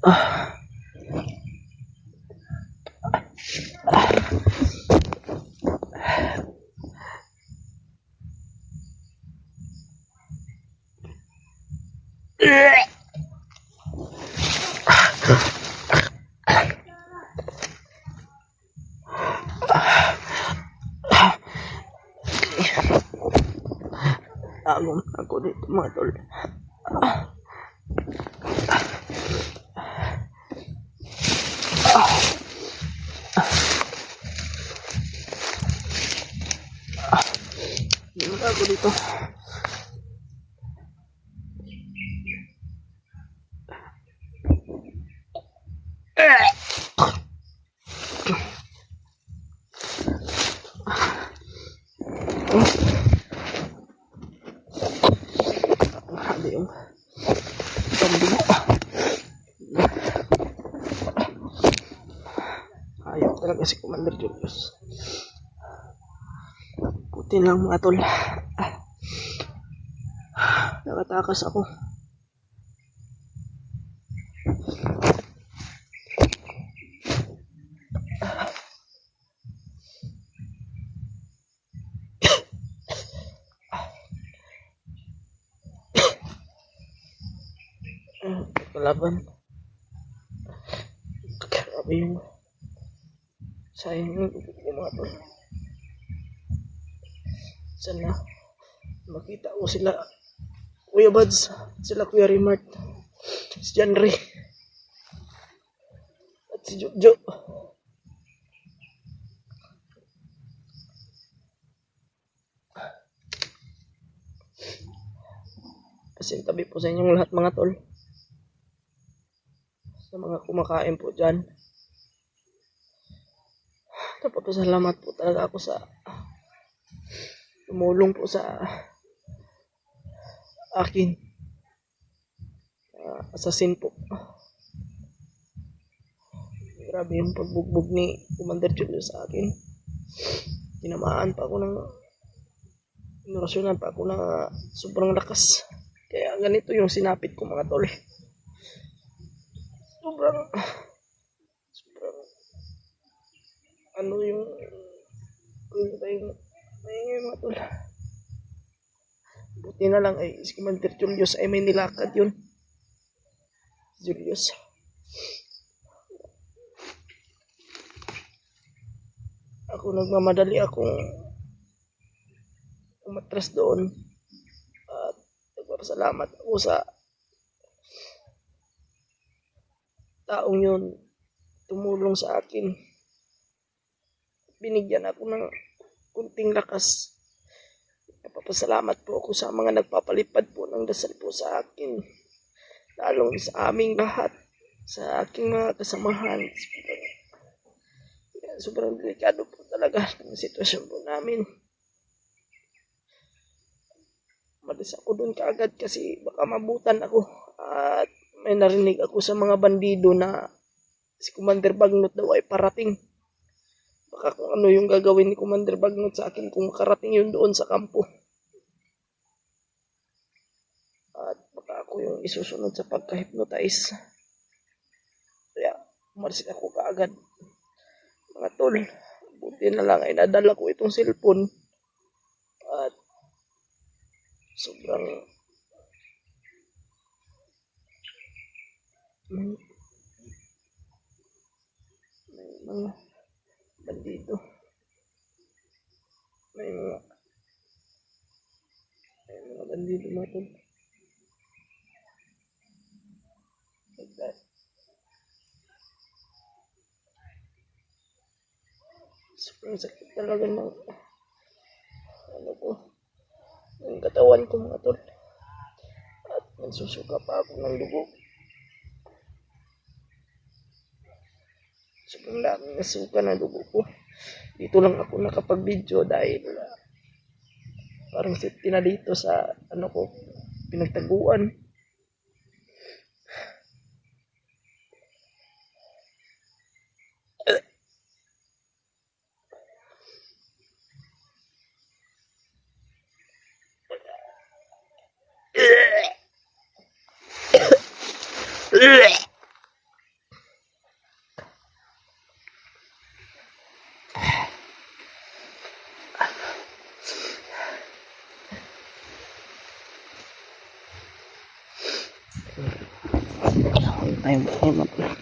Ah, Agom ako dito mga tol. Agom ako dito. Grabe yung pambuno. Ayaw talaga si Commander Julius. Puti lang mga tol. Nakatakas ako. Kalaban. Grabe yung sayang yung mga tol. Sana makita ko sila Kuya Buds, sila Kuya Rimart, si John Ray, at si Jojo. Kasi tabi po sa inyong lahat mga tol. Sa mga kumakain po dyan. Napapasalamat po talaga ako sa tumulong po sa akin. Assassin po. Grabe yung pagbugbog ni Commander Julius sa akin. Tinamaan pa ako ng inurasyonan pa ako ng sobrang lakas. Kaya ganito yung sinapit ko mga tol. Sobrang ano yung mga tol. Buti na lang ay si Commander Julius ay may nilakad yun. Julius. Ako nagmamadali akong umatras doon at nagpapasalamat ako sa taong yun tumulong sa akin. Binigyan ako ng kunting lakas. Napapasalamat po ako sa mga nagpapalipad po ng dasal po sa akin. Lalong sa aming lahat, sa aking mga kasamahan. Sobrang delikado po talaga ng sitwasyon po namin. Malis ako doon kaagad kasi baka mabutan ako. At may narinig ako sa mga bandido na si Commander Bagnot daw ay parating. Baka kung ano yung gagawin ni Commander Bagnot sa akin kung makarating yun doon sa kampo. At baka ako yung isusunod sa pagka-hypnotize. Kaya umalis ako kaagad. Mga tol, buti na lang ay nadala ko itong cellphone. At sobrang may mga bandido. May mga bandido mga tol. Like that. Sobrang sakit talaga ng ng katawan ko mga tol. At nagsusuka pa ako ng dugo. Sobrang daming nasuka ng dugo ko. Dito lang ako nakapag-video dahil parang safety na dito sa pinagtaguan. tayong bahay mga tol.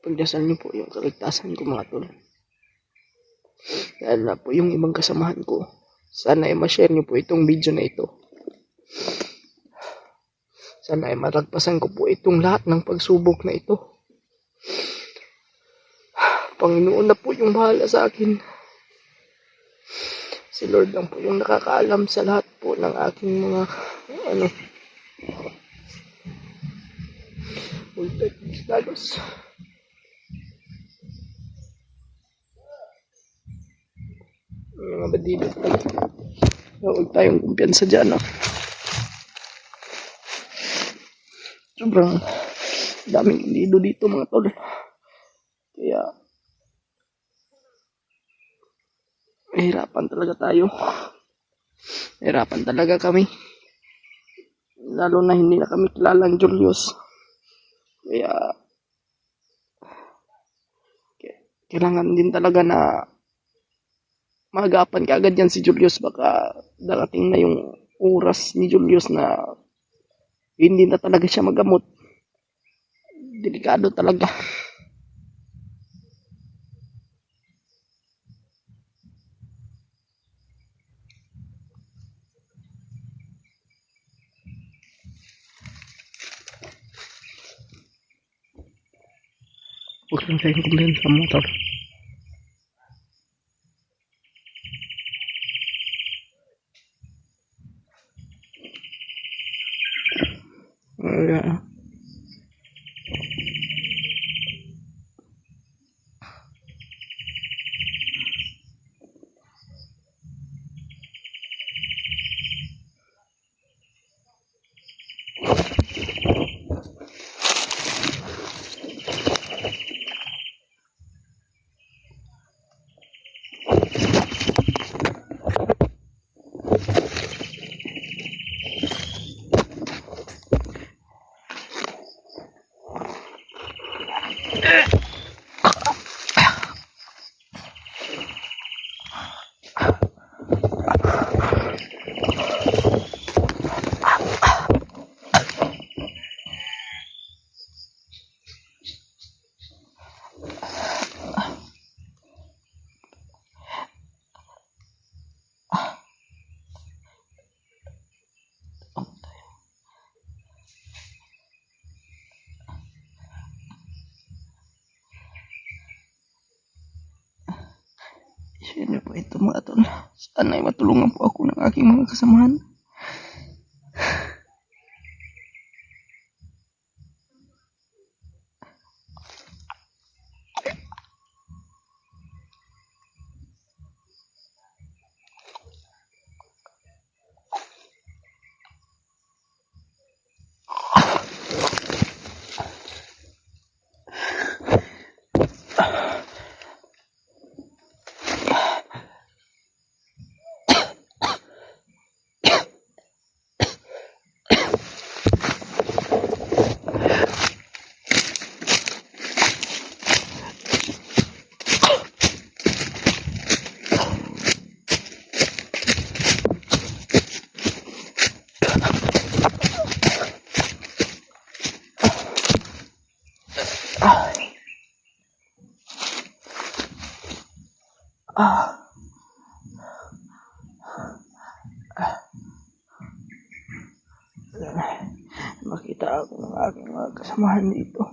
Pagdasal niyo po yung kaligtasan ko mga tol. Dahil na po yung ibang kasamahan ko. Sana ay ma-share niyo po itong video na ito. Sana ay malagpasan ko po itong lahat ng pagsubok na ito. Panginoon na po yung bahala sa akin. Si Lord lang po yung nakakaalam sa lahat po ng aking mga status. Mga bandido talaga. Huwag tayong kumpiyansa dyan. Sobrang daming bandido dito mga tol. Kaya mahirapan talaga tayo. Mahirapan talaga kami. Lalo na hindi na kami kilalang Julius. Kaya kailangan din talaga na maagapan kaagad yan si Julius. Baka darating na yung oras ni Julius na hindi na talaga siya magamot. Delikado talaga. Huwag lang tayong kumpiyansa mga tol. Share niyo po ito mga tol. Sana ay matulungan po ako ng aking mga kasamahan. Makita ako ng aking mga kasamahan dito.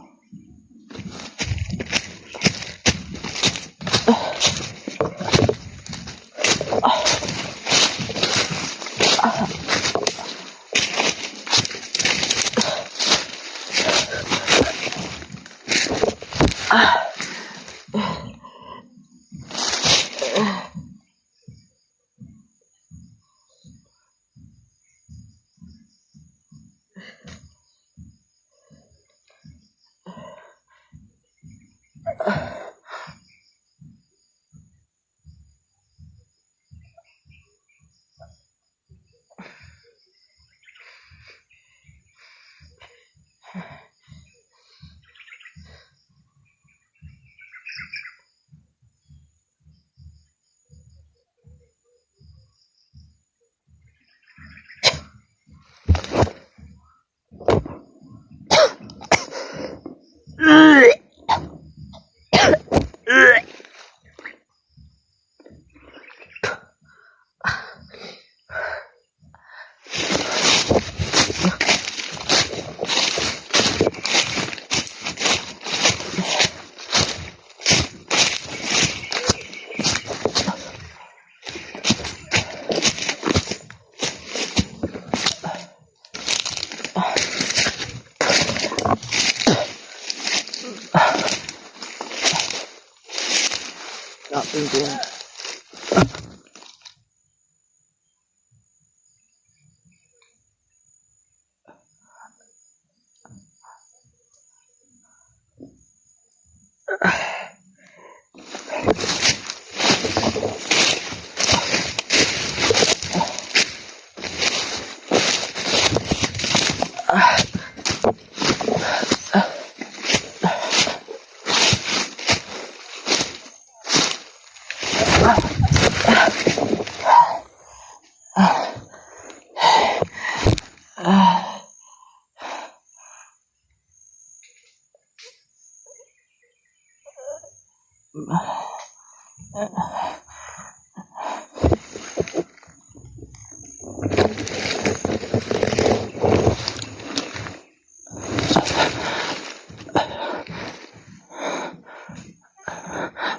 Tapin ko yan.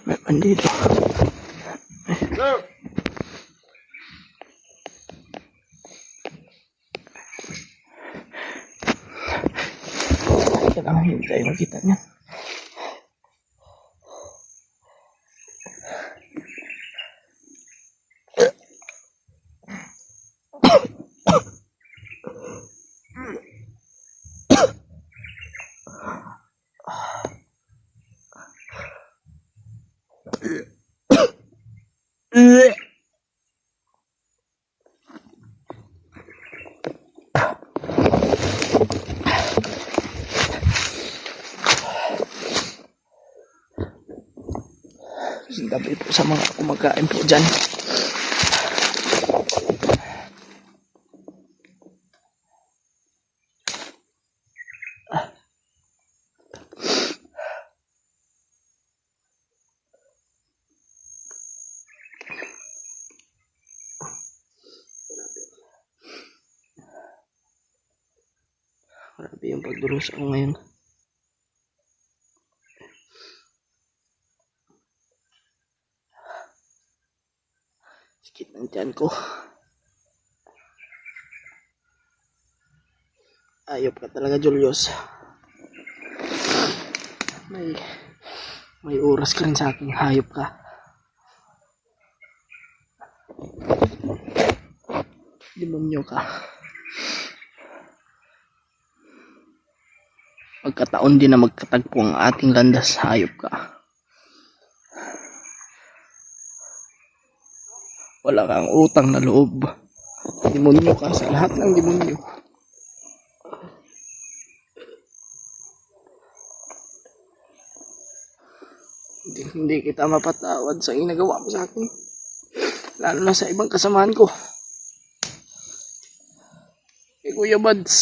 May bandido. Kailangan hintay makita niya. Gabi po sa mga kumakain po dyan. Grabe yung pagduros ako ngayon. Sakit ng tiyan ko. Ayop ka talaga, Julius. May oras ka rin sa akin. Hayop ka. Demonyo ka. Pagkataon din na magkatagpo ang ating landas. Hayop ka. Wala kang utang na loob. Demonyo ka sa lahat ng demonyo. Hindi kita mapatawad sa ginagawa mo sa akin. Lalo na sa ibang kasamahan ko. Kay Kuya Buds.